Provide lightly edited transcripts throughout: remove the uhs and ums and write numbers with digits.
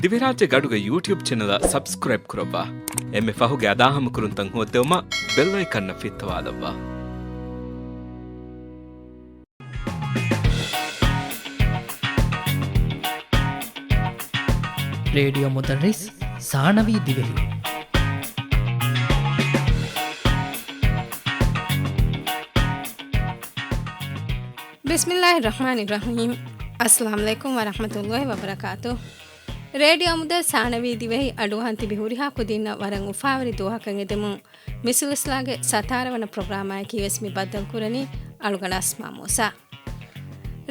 ದಿವಿರಾಜ್ಯ ಗಡುಗ YouTube channel subscribe ಕುರವ್ವ ಎಮ್ಮೆ ಫಹುಗೆ ಅದಾಹಮ ಕುರುಂತಂ ಹೋತೆವಮ ಬೆಲ್ ಐಕನ್ನ ಫಿತ್ತವಾದವ್ವ. ರೇಡಿಯೋ ಮುದರ್ರಿಸ್ ಸಾನವಿ ದಿವೆಹಿ. ಬಿಸ್ಮಿಲ್ಲಾಹಿರ್ ರಹಮಾನಿರ್ ರಹೀಮ್. ಅಸ್ಸಲಾಮು ಅಲೈಕುಂ ವರಹಮತುಲ್ಲಾಹಿ ವಬರಕಾತು. ರೇಡಿಯೋ ಮುದರ್ ಸಾನವಿ ದಿವೆಹಿ ಅಡುಹಂತಿ ಬಿಹುರಿಹಾ ಕುದಿನ್ನ ವರಂ ಉಫಾವರಿ ದೋಹಕಂ ಎದೆಮು ಮಿಸುವಿಸ್ಲಾಗೆ ಸತಾರವನ ಪ್ರೋಗ್ರಾಮಾಯ ಕೀವೆಸ್ಮಿ ಬದ್ದಲ್ ಕುರನಿ ಅಳುಗಣ ಅಸ್ಮಾ ಮೂಸಾ.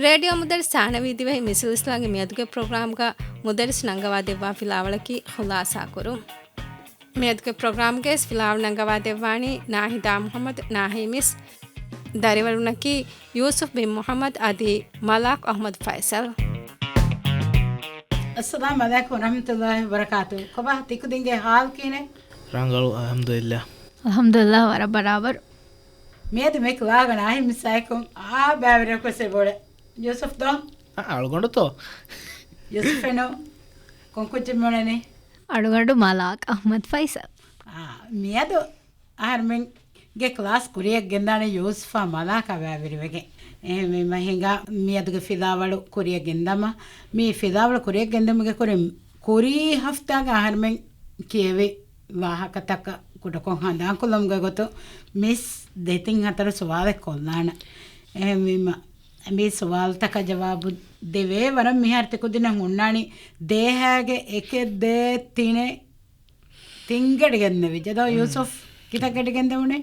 ರೇಡಿಯೋ ಮುದರ್ ಸಾನವಿ ದಿವೆಹಿ ಮಿಸುವಿಸ್ಲಾಗೆ ಮೇದುಗೆ ಪ್ರೋಗ್ರಾಮ್ಗ ಮುದರಿಸ್ ನಂಗವಾ ದೆವ್ವಾ ಫಿಲಾವಳಕಿ ಖುಲಾಸಾ ಕುರು. ಮೇದುಗೆ ಪ್ರೋಗ್ರಾಮ್ಗೆ ಫಿಲಾವ್ ನಂಗವಾ ದೆವ್ವಾಣಿ ನಾಹಿದಾ ಮುಹಮ್ಮದ್ ನಾಹಿಮಿಸ್ ದರಿವರುನಕಿ ಯೂಸುಫ್ ಬಿನ್ ಮುಹಮ್ಮದ್ ಅದಿ ಮಲಾಕ್ ಅಹಮದ್ ಫೈಸಲ್. अस्सलाम वालेकुम रहमतुल्लाहि व बरकातहू. कबा तिकु दिंगे हाल कीने रांगलु अल्हम्दुलिल्लाह वर बराबर. ಮೇದ ಮೇಕ್ ಲಾಗಣ ಆಹಿ ಮಿಸಾಯಕಂ ಆ ಬ್ಯಾವರೆ ಕೊಸೆ ಬೋಳೆ ಯೂಸುಫ್ ದೋ ಅಳ್ಗೊಂಡು ತೋ ಯೂಸುಫೆನೋ ಕೊಂಕೊಚ್ಚೆ ಮೊಣನೆ ಅಡುಗಂಡು ಮಲಾಕ್ ಅಹಮದ್ ಫೈಸಲ್. ಮೇದು ಆರ್ಮೆನ್ ಗೆ ಕ್ಲಾಸ್ ಕುರಿಯ ಗೆಂದಾನೆ ಯೂಸುಫಾ ಮಲಾಕ ಬ್ಯಾವರಿವೆಗೆ ಎಮೆ ಮಹಿಂಗಾ ಮೇದುಗೆ ಫಿದಾವಳು ಕುರಿಯ ಗೆಂದಮ ಮೀ ಫಿದಾವಳು ಕುರಿಯ ಗೆಂದಮಗೆ ಕುರಿ ಹಫ್ತಾಗ ಆರ್ಮೆನ್ ಕೇವೆ ವಾಹಕತಕ ಕುಟಕೊ ಹಂದಾಂಕುಲಮ್ಗೆ ಗೊತ್ತು ಮಿಸ್ ದೇತಿಂಗ್ ಹತ್ತರ ಸುವಾಲ ಕೊಲ್ಲಾಣ ಮೀ ಸುವಾಲ್ ತಕ ಜವಾಬು ದೇವೇ ವರಂ ಮಿಹಾರ್ತಿ ಕುದಿನ ಹುಣ್ಣಾಣಿ ದೇಹಾಗೆ ಏಕೆ ದೇ ತಿಣೆ ತಿಂಗಡಿಗೆಂದ ವಿಜದ ಯೂಸುಫ್ ಕಿತಗಡಿಗೆಂದ ಉಣೆ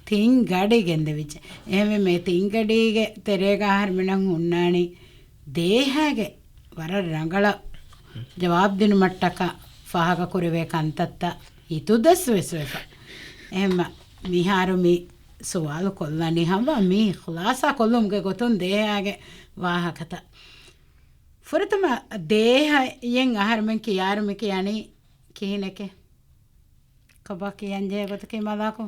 ತಿಂಗಡಿಗೆಂದ ವಿಜ ಏಮೆ ಮೇ ತಿಂಗಡಿಗೆ ತೆರೆಗ ಹರ್ಮಿಣಂಗೆ ಹುಣ್ಣಾಣಿ ದೇಹಾಗೆ ವರ ರಂಗಳ ಜವಾಬ್ದಿನ ಮಟ್ಟಕ ಫಾಗ ಕುರಿಬೇಕಂತತ್ತ ಇತುದಸ್ ವೆಸ್ವೆಫ ಎಮ್ಮ ಮಿಹಾರು ಮೀ ಸುವಾಲು ಕೊಲ್ಲನಿ ಹಂಬ ಮೀ ಖುಲಾಸ ಕೊಲ್ಲುಮ್ಗೆ ಗೊತ್ತೊಂದು ದೇಹಾಗೆ ವಾಹಕತ ಫುರತಮ ದೇಹ ಎಂಗ್ ಆಹಾರಮೆಂಕಿ ಯಾರು ಮಿಕಿ ಯಾನಿ ಕಿಹಿನೆಕೆ ಕಬಾಕಿ ಅಂಜೆ ಗೊತ್ತಕ್ಕೆ ಮದಾಕು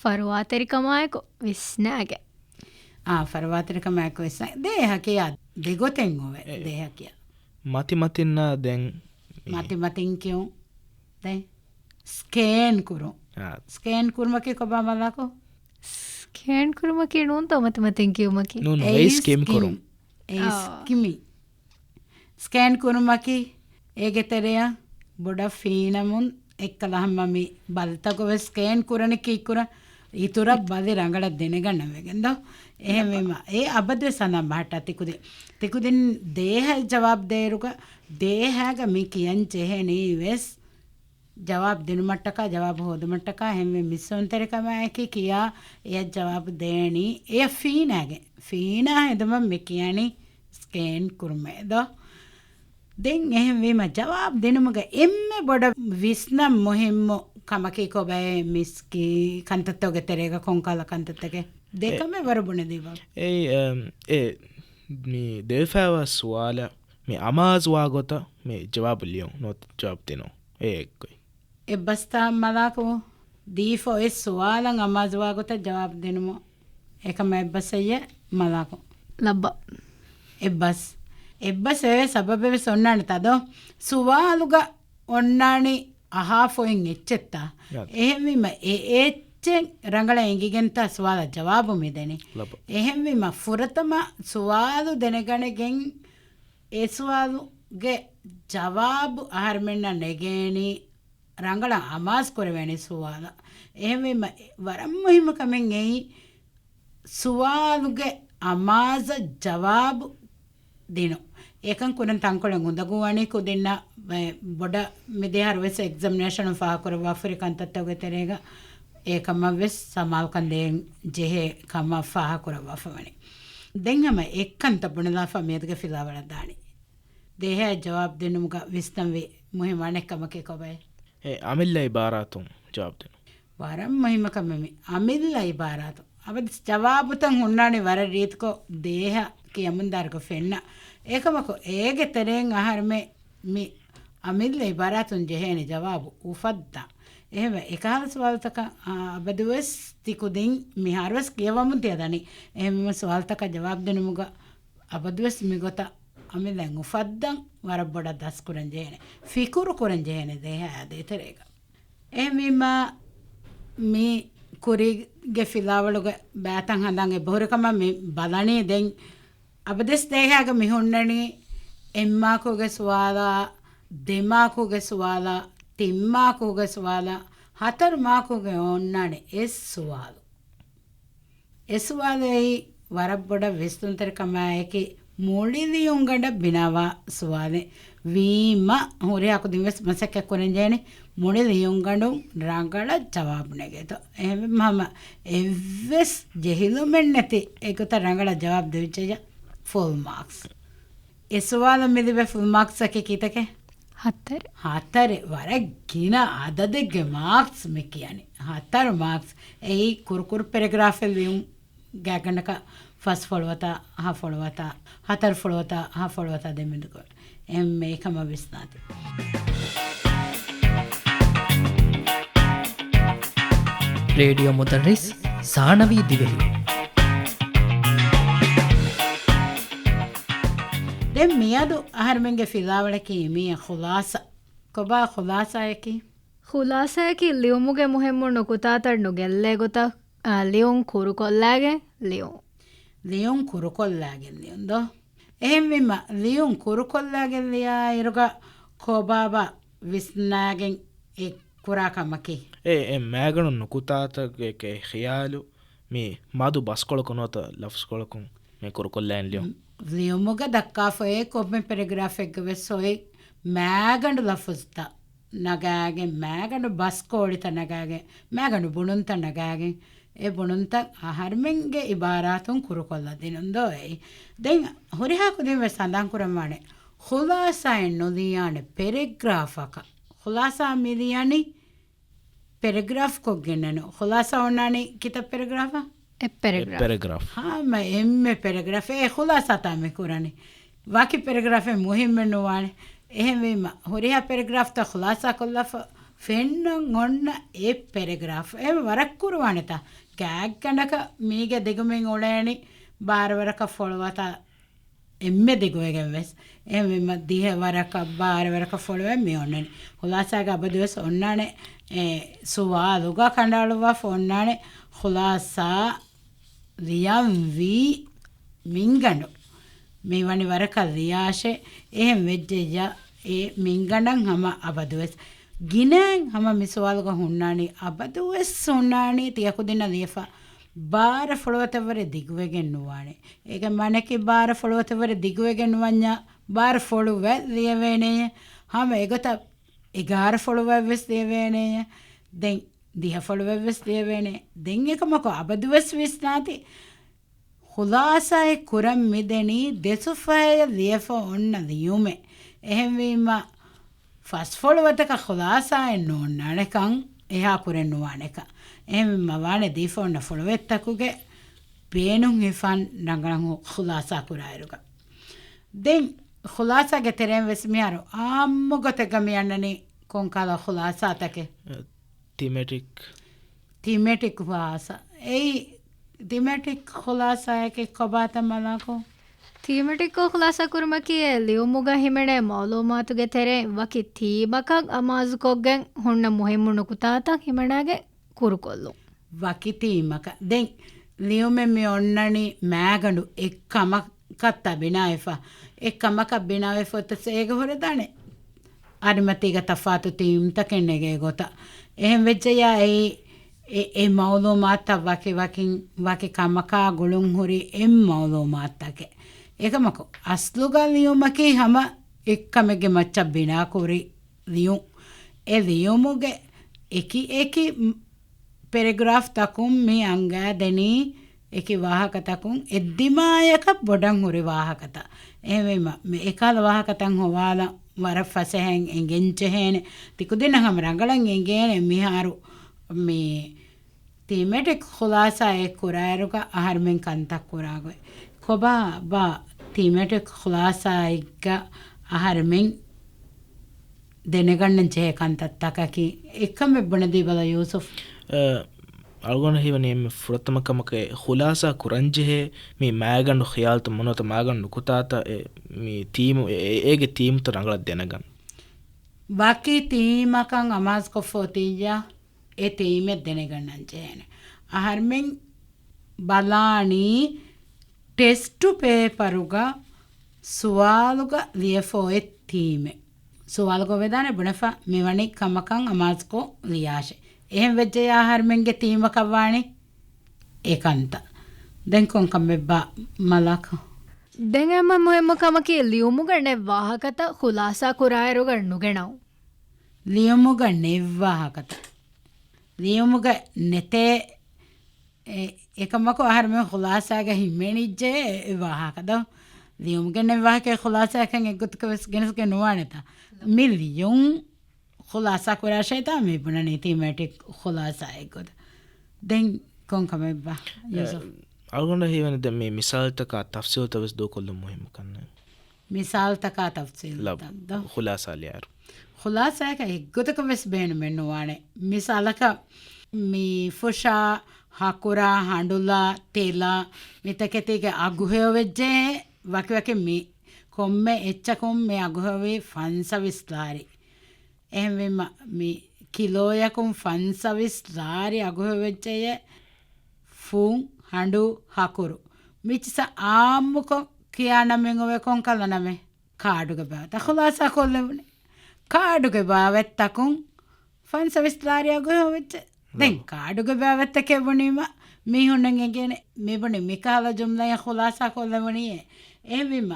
ಫರ್ವಾತರಿಕಮಾಯಕು ವಿಸ್ನಾಗೆ ಫರ್ವಾತರಿಕಮಾಯಕು ವಿಸ್ನ ದೇಹಕ್ಕೆ ಯಾ ದೆಗೊತೆಂಗೋವೆ ದೇಹಕ್ಕೆ ಮತಿ ಮತಿನ್ನ ದೆನ್ මතිමතින් කියුම් දැන් ස්කෑන් කුරු ස්කෑන් කුරුමකි කොබා මලාකෝ ස්කෑන් කුරුමකි නුන්තෝ මතිමතින් කියුමකි ස්කීම් කුරුම් ස්කිමි ස්කෑන් කුරුමකි ඒගෙතරය බොඩ ෆීනමුන් එක්කලහම්මමි බල්තකොව ස්කෑන් කුරණ කිකුර ඉතුරක් බදි රඟල දෙනගන්නවගෙන්ද එහෙමම ඒ අබද සනම් බහට තිකුදින් දේහ ජවාබ් දේරුක ದೇಹಾಗ ಮೀ ಕಿಯನ್ ಚೆಹೆನಿ ವೆಸ್ ಜವಾಬ್ ದಿನಮಟ್ಟಕ ಜವಾಬ್ ಹೋದಮಟ್ಟಕ ಹೆಮ್ಮೆ ಮಿಸ್ಸೊಂತೆರಕಮಾಯಕಿ ಕಿಯಾ ಎ ಜವಾಬ್ ದೇಣಿ ಎ ಫೀನಾಗೆ ಫೀನಾ ಹೆದಮ ಮಿ ಕಿಯಾನಿ ಸ್ಕೇನ್ ಕುರ್ಮೆದ ದೆನ್ ಎಹೆಂವಿಮ ಜವಾಬ್ ದಿನಮಗ ಎಮ್ಮೆ ಬೊಡ ವಿಸ್ನ ಮುಹಿಮ್ಮು ಕಮಕಿ ಕೊಬೆ ಮಿಸ್ಕಿ ಕಂತತ್ತೋಗೆ ತೆರೆಗ ಕೊಂಕಾಲ ಕಂತತ್ತಗೆ ದೇಕಮೆ ಬರಬುಣೆ ದೀವ ಏ ಮೀ ದೇಫಾವ ಸುವಾಲ මේ අමාස්වා ගොත මේ ජවාබ ලියුම් නොත් ජවාබ් දෙනෝ ඒකයි එබ්බස්තා මලාකෝ දීෆෝ ඒ සුවාලන් අමාස්වා ගොත ජවාබ් දෙනමු ඒකම එබ්බසය මලාකෝ ලබ්බ එබ්බස් ඒ සබබෙ සොන්නානි තදෝ සුවාලුග ඔන්නානි අහාෆොයින් එච්චෙත්තා එහෙම්විම ඒච්චෙන් ರಂಗಳ ಎಂಗಿಗೆಂತ ಸುವಾಲ ಜವಾಬು ಮಿದೆನಿ එහෙම්විම ಫುರತಮ ಸುವಾಲು ದೆನೆಗಣೆಗೆಂ ඒ සුවාලුගේ ජවාබු ආහාරමෙන්න නෙගේනි ರಂಗಳ අමාස් කොරවැනි සුවාල එහෙම වරම් මුහිමකමෙන් එයි සුවාලුගේ අමාස ජවාබු දිනු ඒකන් කුරන් තංකොලෙන් උදගුවණි කුදින්න බොඩ මෙදෙහර වෙස් එක්සාමිනේෂන් ෆා කරව ආෆ්‍රිකන් තත්තගේ තෙරේග ඒකම වෙස් සමාල් කන්දෙන් ජෙහෙ කම ෆා කරව ආෆවණි දෙන්නම එක්කන් තබුණලා ෆමේදගේ ෆිලාවල දානි ದೇಹ ಜವಾಬ್ ದಿನುಮ್ಗ ವಿಸ್ತಂವಿ ಮುಹಿಮಣೆಕ್ಕಮಕ್ಕೆ ಕೊಬೆ ಅಮಿಲ್ಲ ಇಬಾರಾತುಂ ಜವಾಬ್ ದಿನು ವರಂ ಮುಹಿಮಕಮಮಿ ಅಮಿಲ್ಲ ಇಬಾರಾತು ಅವದ ಜವಾಬುತಂ ಹುಣ್ಣಾಣಿ ವರ ರೀತ್ಕೋ ದೇಹ ಕಿಯಮುಂದಾರ್ಗೋ ಫೆನ್ನ ಏಕಮಕೋ ಏಗೆ ತೆರೆಂ ಆಹಾರಮೆ ಮಿ ಅಮಿಲ್ಲ ಇಬಾರಾತುಂ ಜೆಹೇನಿ ಜವಾಬು ಉಫದ್ದ එහෙම එකහල සවාල්තක අබදුවස් තිකුදින් මිහාරවස් කියවමුන් තියදනි එහෙම සවාල්තක ජවාබ් දෙනමුග අබදුවස් මිගොත ami දැන් උෆද්දන් වර බොඩ දස් කුරන් ජේනේ ෆිකුරු කුරන් ජේනේ දෙහ ආදේතරේක එමිම මේ කුරිගේ ෆිලාවලුගේ බෑතන් හඳන් එබොරකම මේ බලනේ දැන් අබදස් දෙහාග මිහුන්නනි එම්මාකුගේ සවාලා දෙමාකුගේ සවාලා තිම්මාකුගේ සවාලා හතර මාකුගේ ඕන්නානේ එස් සවාලු එස්වාලේ වරබ්බොඩ විස්තුන්තරකමයකි මුලිදියුංගඩ බිනවා සවාලේ වීම හොරයාකු දිවස් මසක කොරෙන්ජේනේ මුලිදියුංගඩු රංගල ජවාබ්නේගෙත එහෙම මම එවස් ජෙහිලුමෙන් නැති ඒකත රංගල ජවාබ් දෙවිච්චය ෆුල් මාක්ස් එස්වාල මෙදිබ ෆුල් මාක්ස් එකේ කීතකේ හතර වර ගින අදදගේ මාක්ස් මේ කියන්නේ හතර මාක්ස් ඒ කුරුකුරු පැරග්‍රාෆල් ලියුම් ගෑගන්නක ෆස් ෆොලවතා හා ෆොලවතා හතර ෆොලවතා හා ෆොලවතා දෙමිදුක එම් මේකම විස්නාති රේඩියෝ මුදල්රිස් සානවී දිවෙහි දැන් මියදු අහර්මෙන්ගේ ෆිලාවලකි මිය ඛුලාස කොබා ඛුලාසයකි ಖುಲಾಸಾಯಕಿ ಲಿಯುಮುಗೆ ಮುಹೆಮ್ಮು ನುಕುತಾತಡ್ ನುಗೆಲ್ಲೆ ಗೊತ್ತ ಲಿಯುಂ ಕುರು ಕೊಲ್ಲಾಗೆ ಲಿಯುಂ ಕುರು ಕೊಲ್ಲಾಗೆ ಲಿಯುಂದೋ එහෙම විම ලියුම් කුරු කොල්ලාගෙන් ලියා ඉරුග කොබාබ විස්නාගෙන් එක් කුරාකමකි ඒ මෑගණු නුකුතාතගේ ඛියාලු මේ මදු බස්කොලකොනොත ලෆ්ස්කොලකුන් මේ කුරු කොල්ලෑන් ලියුම් ලියුමුග දක්කාෆේ කොබ්මෙ පෙරග්‍රාෆ් එක වෙස්සොයි මෑගණු ලෆ්ස්තා නගාගෙන් මෑගණු බස්කෝලිත නගාගෙන් මෑගණු බුණුන්ත නගාගෙන් ඒ බුණුන්ත අහර්මෙන්ගේ ඉබාරාතුන් කුරු කොල්ලා දිනුන්දෝ ඒ දැන් හොරිහාකු දෙව සඳහන් කරමානේ ඛුලාසයෙන් නොදියානේ පෙරග්‍රාෆක ඛුලාසා මිලියනි පෙරග්‍රාෆ් කොගෙනනෝ ඛුලාසා ඔන්නානේ කිතබ් පෙරග්‍රාෆ පැරග්‍රාෆ් हाँ मैं एम पैराग्राफ ए खुलासा था मैं कुरानी वाकई पैराग्राफ है मुहिम में नुवाने එහෙම වීම හොරියා පැරග්‍රාෆ් ත ඛුලාසා කොල්ලා ෆෙන්න ඔන්න ඒ පැරග්‍රාෆ් එහෙම වරක් කුරවන්නේ තා කෑග් කනක මීගේ දෙගමෙන් ඔලෑනි බාරවරක ෆොලවත එම්මෙ දෙගොයගෙන් වෙස් එහෙම වීම දිහ වරක බාරවරක ෆොලවෙ මේ ඔන්නනේ ඛුලාසාග අබදවස් ඔන්නානේ සුවාලුගා කණ්ඩාලුවා ෆොන්නානේ ඛුලාසා ලියම් වී මින්ගණු මේ වනි වරක ලියාෂේ එහෙම වෙජ්ජය ඒ මින්ගණන් හැම අබදවස් ගිනන් හැම මිසවාලුග හුන්නානේ අබදවස් හුන්නානේ තියකු දෙන ලියෆා බාර ෆොලවතවර දිගුවගෙන් නුවානේ ඒක මනකේ බාර ෆොලවතවර දිගුවගෙන් නුවඤ්ඤා බාර ෆොලුව ලියවෙනේ හැම ඒගත 11 ෆොලුව වෙස් ලියවෙනේ දැන් දිහ ෆොලුව වෙස් ලියවෙනේ දැන් එකමක අබදවස් විස්නාති ඛුලාසායේ කුරම් මිදෙනි දෙසුෆය ලියෆ ඔන්න ලියුමේ එහෙම වීම ෆස් ෆොලවතක ඛුලාසායේ නෝන්නණකන් එහා කුරෙන් නුවානක එහෙම මවානේ දීෆොන්න ෆොලවෙත්තකුගේ බේනුන් හිෆන් නංගලන් ඛුලාසා කුරායරුක දැන් ඛුලාසාගේ තරෙන් වෙස්මියාරෝ ආම්මගත ගමියන්නනේ කොන්කාලා ඛුලාසා තකේ thematic වාසා ඒ thematic ඛුලාසායකේ කබාත මලකෝ ಥೀಮೆಟಿಕ್ ಖುಲಾಸಾ ಕುರ್ಮಕಿ ಲಿಯುಮುಗ ಹಿಮೆಣೆ ಮೌಲೂಮಾತುಗೆ ತೆರೆ ವಕಿ ಥೀಮಕಗ್ ಅಮಾಜುಕೊಗ್ಗೆನ್ ಹುಣ್ಣ ಮುಹಿಮ್ಮುಣ್ಣು ಕುತಾತಕ್ ಹಿಮೆಣಾಗೆ ಕುರುಕೊಲ್ಲು ವಕಿ ಥೀಮಕ ದೆನ್ ಲಿಯುಮೆ ಮಿ ಒನ್ನಣಿ ಮ್ಯಾಗಂಡು ಎಕ್ಕಮಕತ್ತ ಬಿನಾಯಫಾ ಎಕ್ಕಮಕ ಬಿನಾಯಫೊತ್ತ ಸೇಗ ಹೊರದಾಣೆ ಅರಿಮತಿಗ ತಫಾತು ಥೀಮ್ ತಕೆಣ್ಣೆಗೆ ಗೊತ್ತ එහෙම වෙච්චය ඒ මෞලූමාත් වකි කමකා ගුළුන් හුරි එම් මෞලූමාත්තකේ ඒකමකෝ අස්ලුගා ලියුමකේ හැම එක්කමගේ මච්ච බිනා කුරි ලියුම් ඒ ලියුමුගේ එකි පැරග්‍රාෆ් තකුම් මේ අංගා දෙනි එකි වාහක තකුම් එද්දිමායක බොඩන් හුරි වාහකත එහෙම මේ එකල වාහකතන් හොවාලා වර ෆසහෙන් එංගෙන්චහෙන තිකු දෙනහම රංගලන් එංගේන මිහාරු මේ thematic khulasa ek kuraeruka aharmen kantak kuragoy koba ba thematic khulasa ekka aharmen denegannen che kantat takaki ekkame bonedi bala yusuf algon hiwani em furatamakamakke khulasa kuranjehe mi maagandu khiyaltu monota maagandu kutata mi team ege team to rangalat denagan baki teamakan amaz ko fotiya e team deneganan jene aharmen balani test paperuga suwaluga liefo e team suwaluga vedane bunafa mewani kamakan amaz ko liyashe එහෙම වෙච්ච ආහාරෙන්ගේ theme කවවානේ ඒකන්ත දැන් කොන් කම්බෙබ්බා මලක දැන් එම මොෙම කමකී ලියුමුග නෙවාහකත ಖುಲಾಸಾ ಕುರಾಯರುಗ ನುಗೆಣವು ලියුමුග නෙවාහකත ලියුමුග නෙතේ ඒකමක ආහාරෙන් ಖುಲಾಸಾගේ හිමෙනිජ්ජේ ವಾಹಕද ලියුමුග නෙවාහකේ ಖುಲಾಸಾකෙන් එක්ගොතක වෙස් ගෙනස්ගේ නොවනත මිලියුන් خلاصه كورا شيطان مي بناني تيماتيك خلاصه ايكود دين كون كمبا يوسف algonda hiwani de me misal taka tafsil tawes do kollu muhim kanne misal taka tafsil da khulasa liyar khulasa ka eggotaka wes behen mennu wane misalaka mi fusha hakura handula tela mitaketege aguhe wejje waki mi komme eccha komme aguhe fansa vislari එහෙම මේ කිලෝයකුම් ෆන්සවිස් ලාරි අගොහ වෙච්චය ෆුන් හඬු හකුරු මිච්ච ආම්මුක කියානමෙන් ඔය කොන් කලනමෙ කාඩුගේ බා තඛලාසා කොල්ලෙන්නේ කාඩුගේ බා වෙත්තකුම් ෆන්සවිස් ලාරි අගොහ වෙච්ච දැන් කාඩුගේ බා වෙත්ත කෙවණීම මිහුණන් එගෙන මෙබනේ මිකාල ජුම්ලා khulasa කොල්ලෙන්නේ එහෙම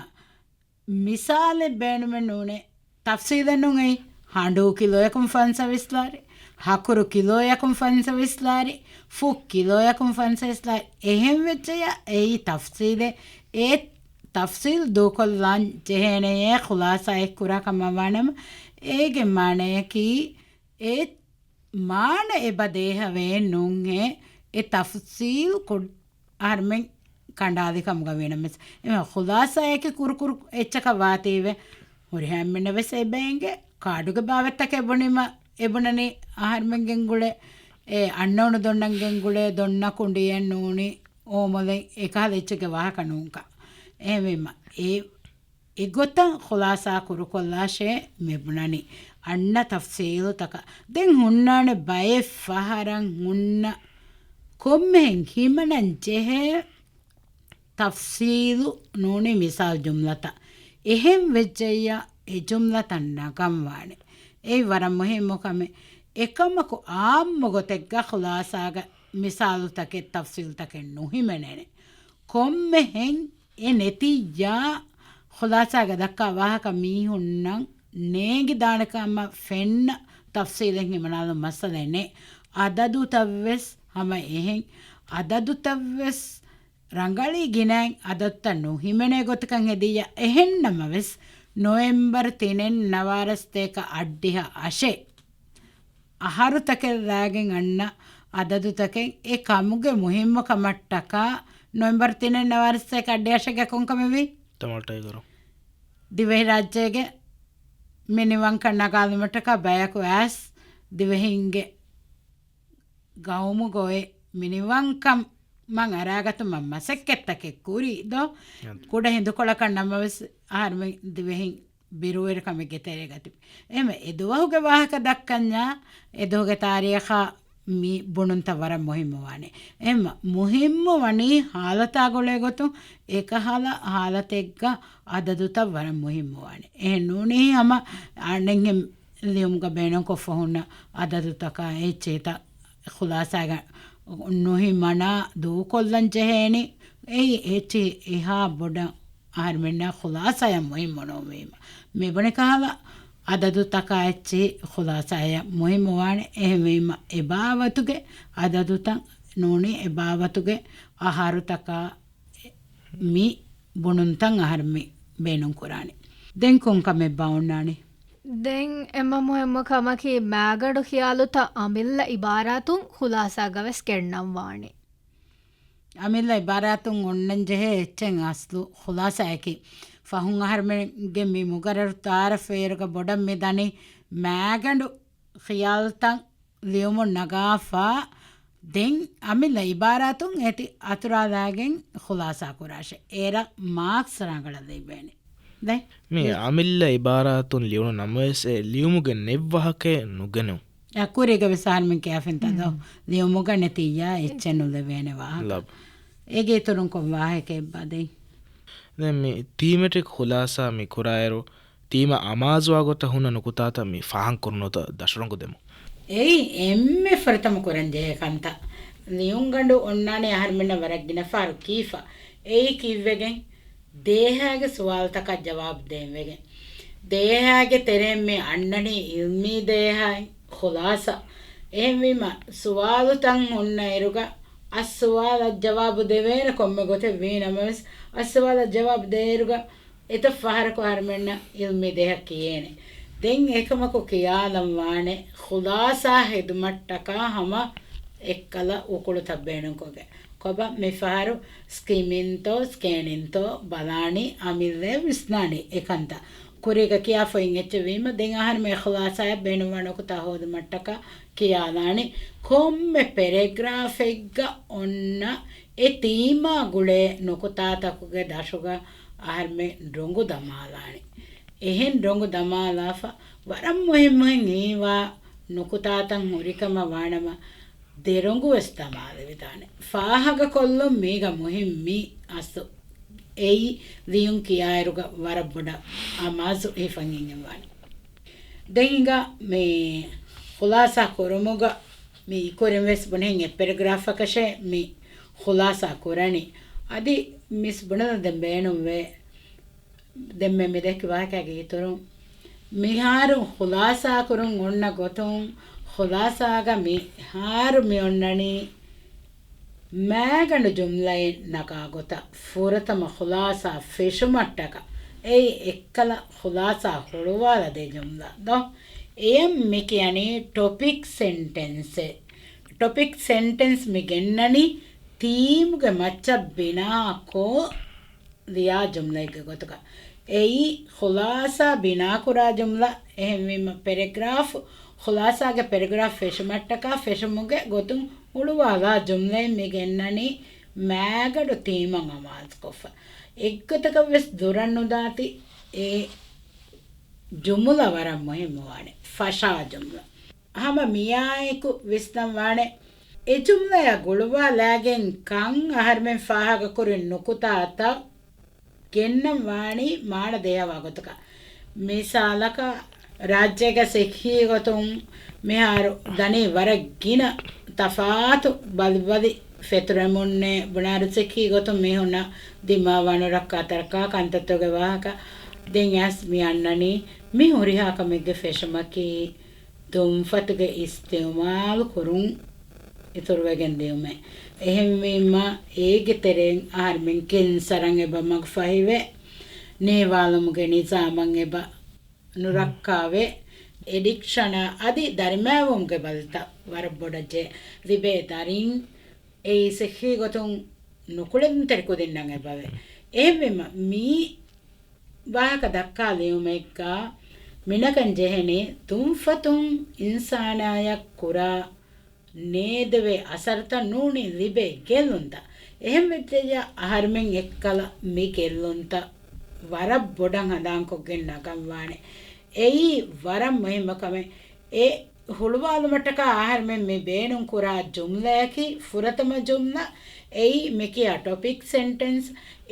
මිසාලේ බෑනුම නෝනේ තෆ්සීලෙන්නුයි हांडू किलोयकम फंसविस्लारी हाकुरु किलोयकम फंसविस्लारी फुक किलोयकम फंसविस्लारी එහෙම වෙච්චය ඒ තෆ්සීලේ ඒ තෆ්සීල් දෝකොල්ලන් ජෙහෙනේ ಖುಲಾಸಾ එක්කුරා කමවනම ඒගේ මානය කී ඒ මාන එබදේහ වේ නුන්ගේ ඒ තෆ්සීල් කොඩ් අර්මෙන් කණ්ඩාදිකම් ගවෙනමස් එම ಖುಲಾಸಾ එක කුරුකුරු එච්චක වාතීවේ හොරි හැම්මෙන වෙසේ බෑන්ගේ කාඩුගේ බාවෙත්තක එබුණිම එබුණනේ ආහාරමෙන් ගුලේ ඒ අන්නවුණු දොන්නන්ගෙන් ගුලේ දොන්න කුණ්ඩියෙන් නූනි ඕමලෙන් එකහලෙච්චගේ වාහකනුන්ක එහෙමෙම ඒ ගොත ಖುಲಾಸಾ කුරුකොල්ලාෂේ මෙබුණනි අන්න තෆ්සීල් තක දෙන් හුන්නානේ බය ෆහරන් හුන්න කොම්මෙන් හිමනන් ජෙහෙ තෆ්සීල් නූනි මිසාල් ජුම්ලත එහෙම් වෙච්චය ඒ ජුම්ලතන් නගම්වානේ ඒ වරම් මොහෙම කමේ එකමක ආම්මගොතෙක්ග ಖುಲಾಸಾಗ මිසාලු තකේ තෆ්සීල් තකේ නොහිමනේ කොම්මෙන් ඒ නෙතියා ಖುಲಾಸಾಗ දක්කා වාහක මීහුන්නම් නේගි දානකම ෆෙන්න තෆ්සීලෙන් හිමනාල මසලනේ අදදු තවස් හැම එහෙන් අදදු තවස් රංගලි ගිනන් අදත්ත නොහිමනේ ගොතකන් හෙදිය එහෙන්නම වෙස් නොවෙම්බර් 3 නවාරස්තේක අඩ්ඩිහ අෂේ අහරුතකෙල් රාගෙන් අන්න අදදුතකෙන් ඒ කමුගේ මුහිම්ම කමට්ටක නොවෙම්බර් 3 නවාරස්තේක අඩ්ඩිහ අෂේ කොන්කමෙවි තමල්ටයි කරු දිවෙහි රාජ්‍යයේ මිනිවන් කන්නකාලමටක බයකෝ ඇස් දිවෙහින්ගේ ගවුමු ගොයේ මිනිවන්කම් මං අරාගත මම මසෙක්කෙත්තකේ කුරි දෝ කුඩ හිඳු කොල කන්නමවස් ආහාරම දිවෙහින් බිරුවර කමගේ තේරේ ගති එමෙ එදවහුගේ වාහක දක්කන්නා එදෝගේ තාරියඛ මි බුණුන්ත වර මොහිම වනේ එම මොහිම්ම වනේ හාලතා ගොලේ ගොතු ඒක හාලතෙක්ග අදදුත වර මොහිම වනේ ඒ නෝනේ අම අනෙන් ලියුම්ග බේනෝ කොෆහුන අදදුතක ඒ චේත ಖುಲಾಸಾಗ නොහිමනා දෝකොල්ලන් ජෙහෙනි ඒ එචි එහා බොඩ ආර්මෙන්න ಖುಲಾಸಾය මොහිමනෝ මෙබනේ කහලා අදදු තකච්චි ಖುಲಾಸಾය මොහිමවාන එහෙමෙම එබාවතුගේ අදදුතන් නෝනේ එබාවතුගේ ආහාර තක මි බොනුන්තන් ආහාරමි බේනුම් කුරානේ දෙන් කොන්කම බවුන්නානේ දැන් එම මොහෙම කමකි මෑගඩු කියාලුත අමිල්ල ඉබාරාතුන් ಖುಲಾಸಾ ගවස් කෙන්නම් වානේ අමිල්ල ඉබාරාතුන් ඔන්නන් ජෙහෙ එච්චෙන් අස්ලු ಖುಲಾಸಾයකි ෆහුන් අහර්මෙන්ගේ මි මුගරර් තාර ෆේරක බොඩම් මෙදනි මෑගඩු ඛියාල්තන් ලියුමු නගාෆා දෙන් අමිල්ල ඉබාරාතුන් ඇති අතුරාදාගෙන් හුලාසා කුරාශ ඒර මාක්ස් රංගල දෙයිබේනි දැන් මේ අමිල්ල ඉබාරාතුන් ලියුණු නමවස් ලියුමුගේ නෙව්වහකේ නුගනු යකුරිග විසාරමින් කෑෆෙන් තදෝ ලියුමුග නැතියා එච්චෙනුද වෙනවා ලබ් ඒගේ තුරුන් කොවාහකේ බදේ දැන් මේ තීමෙටෙක් හුලාසා මේ කුරායරු තීම අමාසුවා ගොත හුන නුකුතාත මේ ෆහන් කරනොත දශරංගු දෙමු ඒයි එම්මෙ ෆරතම කුරංජේ කන්ත ලියුංගඬු ඔන්නානේ ආහර්මෙන්න වරක්ගෙන ෆාරු කීෆා ඒයි කිව්වෙගෙන් දේහාගේ සුවාල්තක ජවාබ් දෙන්වෙගෙන් දේහාගේ තෙරෙම්මේ අන්නනේ ඉල්මී දේහායි خلاصة එහෙම සුවාලුතන් ඔන්න එරුග අස්වාල ජවාබ් දෙවෙන කොම්ම ගොතේ වේනමස් අස්වාල ජවාබ් දෙරුග එත ෆහර කොහර්මෙන්න ඉල්මී දේහ කීයනේ දෙන් එකමක කියාලම් වානේ خلاصة හෙදුමට්ටක හම එක්කල උකුළු තබ්බේනකොගේ කොබ මෙෆාරු ස්කීමින්තෝ ස්කෑනින්තෝ බලානි අමිල්ලේ විස්නානි එකන්ත කුරේක කියා ෆොයින් එච්චවීම දෙන් ආහාර මේ خلاصය බේනවනක තහෝද මට්ටක කියාලානි කොම්මෙ පැරග්‍රාෆ් එක ඔන්න ඒ තීමා ගුලේ නොකතාතකුගේ දශුග ආහාර මේ ඩොංගු දමාලානි එහෙන් ඩොංගු දමාලාෆ වරම් මොහිමෙන් ඒවා නොකතාතන් හුරිකම වානම දෙරොංගු වෙස්තමාල විතානේ ෆාහග කොල්ලො මේග මොහිම්මි අසු ඒයි ලියුන් කියායරුග වරබ්බොඩ අමාසු ඒෆංගින් වානි දෙහිඟ මේ خلاصة කොරමුග මේ කොරෙන් වෙස් බොනෙන් පැරග්‍රාෆ් එකෂේ මේ خلاصة කොරණි අදි මිස් බොනද දෙම්බේනුම් වේ දෙම්මෙ මෙදෙක් වාකගේ තුරුම් මිහාරු خلاصة කරුන් ඔන්න ගොතුම් خلاصة මිහාරු මේ ඔන්නනි මෑගඬු ජුම්ලයි නකා ගොත ෆුරතම خلاصة ෆිෂුමට්ටක ඒ එක්කල خلاصة හොළුවාල දෙ ජුම්ලා දෝ එයම් මේ කියන්නේ ටොපික් සෙන්ටෙන්ස් මේ ගෙන්නනි තීමුගේ මච්ච බිනාකෝ ලියා ජුම්ලයික ගොතක එයි خلاصة බිනා කුරා ජුම්ලා එහෙම වීම පැරග්‍රාෆ් خلاصة පැරග්‍රාෆ් ෆිෂුමට්ටක ෆිෂුමුගේ ගොතුම් උළුවාලා ජුම්ලයි මේ ගෙන්නනි මෑගඩු තීමන් අමාස් කොෆ එක්කතක වෙස් දුරන්නු දාති ඒ ජුමුල වරම් මොහිම වානේ ෆෂා ජුම්ල හම මියායිකු විස්තම් වානේ ඒ ජුම්ලය ගොළුවා ලෑගෙන් කං අහර්මෙන් ෆාහග කුරින් නුකුතාත ගෙන්නම් වානි මාන දේවා ගොතක මිසාලක රාජ්‍යක සික්හි ගොතුම් මෙහාරු දනේ වරගින තෆාතු බල්බදි ෆෙතරමුන්නේ බුනාරු සික්හි ගොතුම් මෙහුණ දිමාවනු රක්කාතරකා කන්තතොගේ වාහක දෙන් ඇස් මියන්නනි මේ හොරිහාකමෙක්ගේ ෆෙෂමකි දුම්ෆතුගේ ඉස්තේමාල් කුරුන් ඉතුරුවගෙන් දෙවමේ එහෙම වීම ඒගේ තෙරෙන් ආර්මෙන් කෙන්සරන් එබ මග ෆහිවේ නේවාලමුගේ නිසාමන් එබ නුරක්කාවේ එඩික්ෂණ අදි ධර්මවුම්ගේ බලත වරබොඩජේ රිබේ දරින් ඒ සිහි ගොතුන් නුකුලෙන් තරකු දෙන්නන් එබවේ එහෙම මී වාහක දක්කා ලියුමෙක්කා මිනකන් ජෙහෙනේ තුම්ෆතුම් ඉන්සානායක් කුරා නේදවේ අසර්ත නූනි ලිබේ ගෙල්ලුන්ත එහෙම වෙච්චය ආහර්මෙන් එක්කල මේ ගෙල්ලුන්ත වර බොඩන් හදාන්කොගෙන් නගම් වානේ එයි වරම් මොහිමකම ඒ හුළුවාලුමටක ආහර්මෙන් මේ බේනුම් කුරා ජුම්ලයකි ෆුරතම ජුම්ලා එයි මෙකියා ටොපික් සෙන්ටෙන්ස්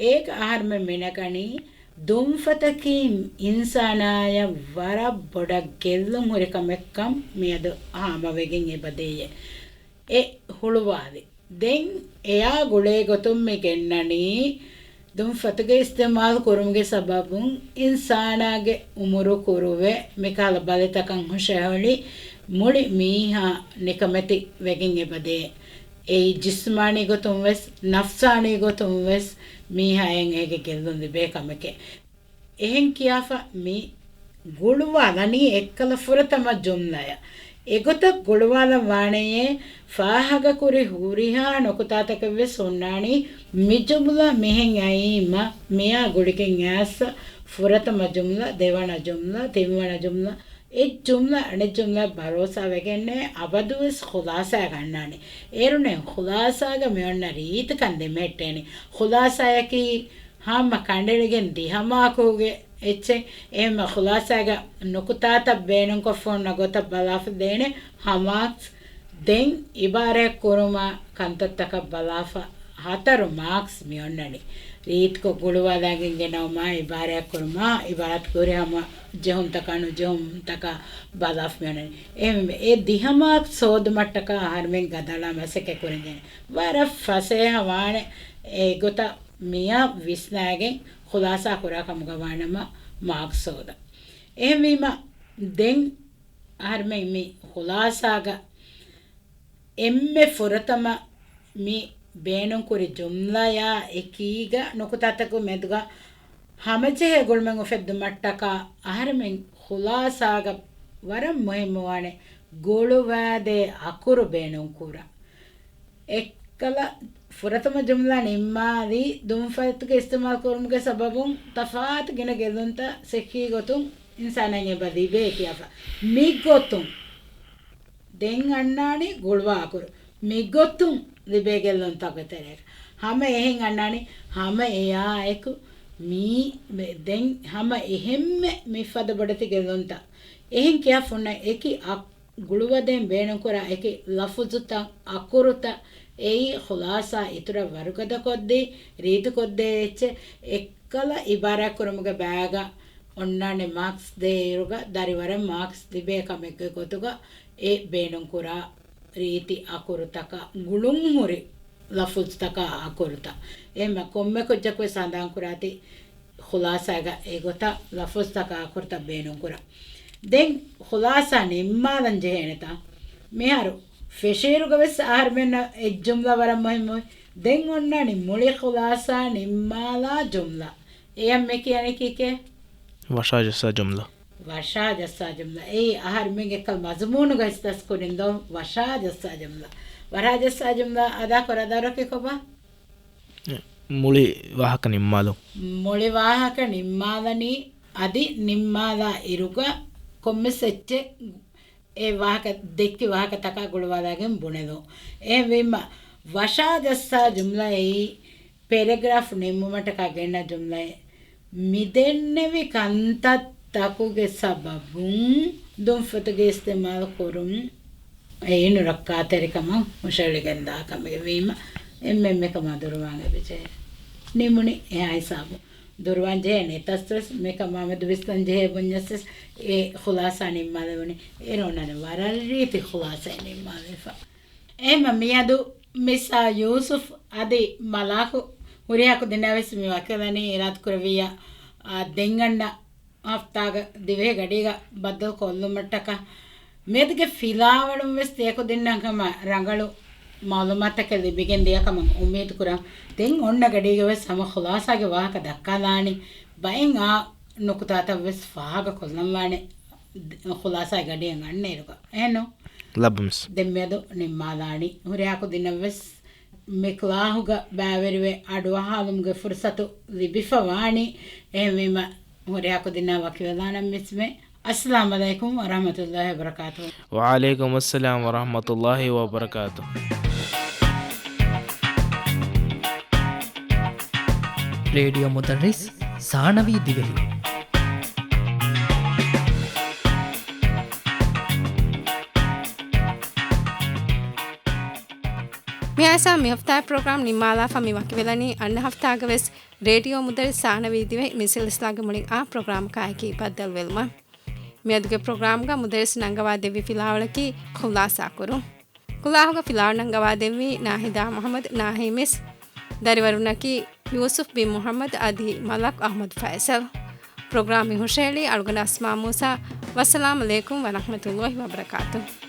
ඒක ආහර්මෙන් මිනකනි දුම්ෆතකි ඉන්සානාය වර බොඩක් ගෙල්ලුම් හොරිකමෙක්කම් මියද ආමවෙගෙන් එබදේය ඒ හුළුවාලි දෙන් එයා ගුලේ ගොතුම් මේ ගෙන්නනි දුම්ෆතගේ ඉස්තමාල් කුරුමගේ සබබුන් ඉන්සානාගේ උමුරු කුරුවේ මෙකාල බලතකන් හොෂහොලි මුලි මීහා නිකමැති වෙගෙන් එබදේ ඒ ජිස්මානී ගොතුම් වෙස් නෆ්සානී ගොතුම් වෙස් මීහායෙන් ඒගේ ගෙල්ලුන් දිබේ කමකේ එහෙන් කියාෆා මී ගුළුවාලනි එක්කල ෆුරතම ජුම්ලය එගොත ගොළුවාල වාණයේ ෆාහග කුරි හූරිහා නොකුතාතක වෙස් උන්නානි මිජුමුලා මෙහෙන් ඇයිම මෙයා ගොඩකින් ඇස්ස ෆුරතම ජුම්ලා දෙවන ජුම්ලා තිවන ජුම්ලා ඒ ජුම්ලා අනේ ජුම්ලා බරෝසා වෙගන්නේ අබදුස් ખુලාසා ගන්නානේ ඒරුනේ ખુලාසාගේ මෙන්න රීත කන්දේ මෙට්ටේනේ ખુලාසායකි ಹಾಮ ಕಂಡೆಳಿಗೆನ್ ದಿಹಮಾಕೋಗೆ ಎಚ್ಚೆ ಎಮ್ಮ ಖುಲಾಸಾಗ ನುಕುತಾತ ಬೇಣಂ ಕೊಫೋನ್ ನಗೋತ ಬಲಾಫ್ ದೇನೆ ಹಮಾಕ್ಸ್ ದೆನ್ ಇಬಾರೆ ಕುರುಮ ಕಂತತ್ತಕ ಬಲಾಫ ಹತರು ಮಾರ್ಕ್ಸ್ ಮಿಯೊನ್ನಡಿ ರೀತ್ ಕೊ ಗುಳುವಾದಾಗಿಂಗೆ ನವಮ ಇಬಾರೆ ಕುರುಮ ಇಬಾರತ್ ಕುರಿ ಹಮ ಜಹುಂ ತಕನು ಜಹುಂ ತಕ ಬಲಾಫ್ ಮಿಯೊನ್ನಡಿ ಎಮ್ಮ ಎ ದಿಹಮಾಕ್ ಸೋದ್ ಮಟ್ಟಕ ಹರ್ಮೆನ್ ಗದಲ ಮಸಕೆ ಕುರಿಂಜೆ ವರ ಫಸೆ ಹವಾನೆ ಎ ಗೊತ මියා විස්නාගෙන් ખુලාසා කරා කමුගවානම මාක්ස් සෝද එහෙමීම දෙන් ආර්මෙ මි ખુලාසාග එම්මෙ ෆොරතම මි බේනුන් කුරි ජුම්ලායා එකීග නොකුතතකු මෙදුග හමජේ ගොල්මෙන් ඔෆෙද්ද මට්ටක ආර්මෙන් ખુලාසාග වරම් මොහිමවානේ ගොළුවාදේ අකුරු බේනුන් කුරා එක්කල फुरतम जुमला निम्मादी दुमफत के इस्तेमाल करूँ के सबबों तफात गिने गेलुंता सेखी गोतुं इंसान ये बदी बे किया फा मिगोतुं देंग अन्नानी गुड़वा करो मिगोतुं लिबे गेलुंता के तेरे हमें यहीं अन्नानी हमें या एक मी देंग हमें यहीं में मिफाद बढ़ती गेलुंता यहीं क्या फुन्ना एक ही गुड़वा दें बेनों को रा एक लफ्ज़ुता अकुरुता एई खुलासा इतुर वर्गद कोद्दी रीत कोद्दे එක්කල ඉබාරයක් කරමුග බෑග ඔන්නානේ මාක්ස් දේරුග දරිවර මාක්ස් දිබේ කමෙක් කොතුග ඒ බේනුම් කුරා රීති අකුරුතක ගුළුම් හුරි ලෆුස් තක අකුරුත එම කොම්මෙ කොජ්ජක සඳහන් කුරාති ખુලාසාග ඒ ගොත ලෆුස් තක අකුරුත බේනුම් කුරා දෙන් ખુලාසා නිම්මාලන් ජේනත මෙහරු ಫೆಶೇರುಗವೆಸ್ ಆರ್ಮೆನ ಎ ಜುಮ್ಲಾ ವರ ಮೊಹಿಮೊ ದೆನ್ ಒನ್ನನಿ ಮುಳಿ ಖುಲಾಸಾ ನಿಮ್ಮಾಲಾ ಜುಮ್ಲಾ ಎಯಮ್ಮೆ ಕಿಯನೆ ಕಿಕೆ ವಶಾ ಜಸ್ಸಾ ಜುಮ್ಲಾ ಎ ಆರ್ಮೆಗೆ ಕಲ್ ಮಜ್ಮೂನು ಗಸ್ತಸ್ ಕೊನಿಂದೋ ವಶಾ ಜಸ್ಸಾ ಜುಮ್ಲಾ ಅದಾ ಕೊರದಾರಕೆ ಕೊಬಾ ಮುಳಿ ವಾಹಕ ನಿಮ್ಮಾಲನಿ ಅದಿ ನಿಮ್ಮಾಲಾ ಇರುಗ ಕೊಮ್ಮೆ ಸೆಚ್ಚೆ ඒ වාහක දෙක්ති වාහක තක ගොළවාදාගෙන් බුණෙදෝ ඒ වීම වශා ජස්සා ජුම්ලායි පැරග්‍රාෆ් නිම්මමට කගෙන්න ජුම්ලායි මිදෙන්නෙවි කන්තත් තකුගේ සබබුන් දුම්ෆතගේ ඉස්තේමාල් කරුම් ඒන රක්කාතරිකම මුෂලිගෙන්දා කමගේ වීම එම්මෙක මදුරුවාගේ බිචේ නිමුනි එයි සාබු दुर्वान जे ने तस्त्रस में कमा में दुबिस्तन जे बुन्यस ए खुलासा निम्माले बने ए रोना वारा रीति खुलासा निम्माले फा ए मम्मियादु मिसा यूसुफ आदि मलाको उरियाको दिनावेस मी वाकलानी रात कुरविया देंगंड आफ्ताग दिवे गडीगा बद्दल कोल्लु मट्टक मेदगे फिलावडु वेस तेको दिन्नकम रंगळु मालूमातक लिबिගෙන් දෙයකම උමේද කුරා දෙන් ඔන්න ගඩේගේ වෙස් සම ખુලාසාගේ වාහක දක්කාලානි බයෙන් ආ නොකුතාත වෙස් ෆාග කොල්ලම් වානේ ખુලාසාගේ ගඩේන් අන්නේ රුක එහෙනෝ ලබම්ස් දෙම්මෙදු නිම්මාලානි හුරයාකු දින වෙස් මෙක්ලාහුග බෑවරිවේ අඩවහාලුම්ගේ ෆුර්සතු ලිබිෆවානි එහෙමෙම හුරයාකු දින වකිවදානම් මිස්මේ अस्सलाम वालेकुम वरहमतुल्लाहि वबरकातुहू वालेकुम अस्सलाम वरहमतुल्लाहि वबरकातुहू रेडियो मुदर्रिस सानवी दिवेही මේ ආසා මේ හෆ්තා ප්‍රෝග්‍රෑම් නිමාලා ෆමි වකිවෙලනි අන්න හෆ්තාගවෙස් රේඩියෝ මුදරිස් සානවී දිවෙහි මිසිල් ඉස්ලාගේ මුලින් ආ ප්‍රෝග්‍රෑම් කායකී පද්දල් වෙල්මා මෙදුගේ ප්‍රෝග්‍රෑම් ಗ ಮುದರಿಸ್ ನಂಗವಾ ದೇವಿ ಫಿಲಾವಳಕಿ ಖುಲಾಸಾ ಕರು ಕುಲಾಹುಗ ಫಿಲಾವ ನಂಗವಾ ದೇವಿ ನಾಹಿದಾ ಮೊಹಮ್ಮದ್ ನಾಹಿಮಿಸ್ ದರಿವರುನಕಿ ಯೂಸುಫ್ ಬಿನ್ ಮೊಹಮ್ಮದ್ ಅದಿ ಮಲಕ್ ಅಹಮದ್ ಫೈಸಲ್ ಪ್ರೋಗ್ರಾಮಿಂಗ್ ಹುಶೇಲಿ ಅಳುಗನ ಅಸ್ಮಾ ಮೂಸಾ ವಸ್ಸಲಾಮು ಅಲೈಕುಂ ವರಹಮತುಲ್ಲಾಹಿ ವಬರಕಾತುಹು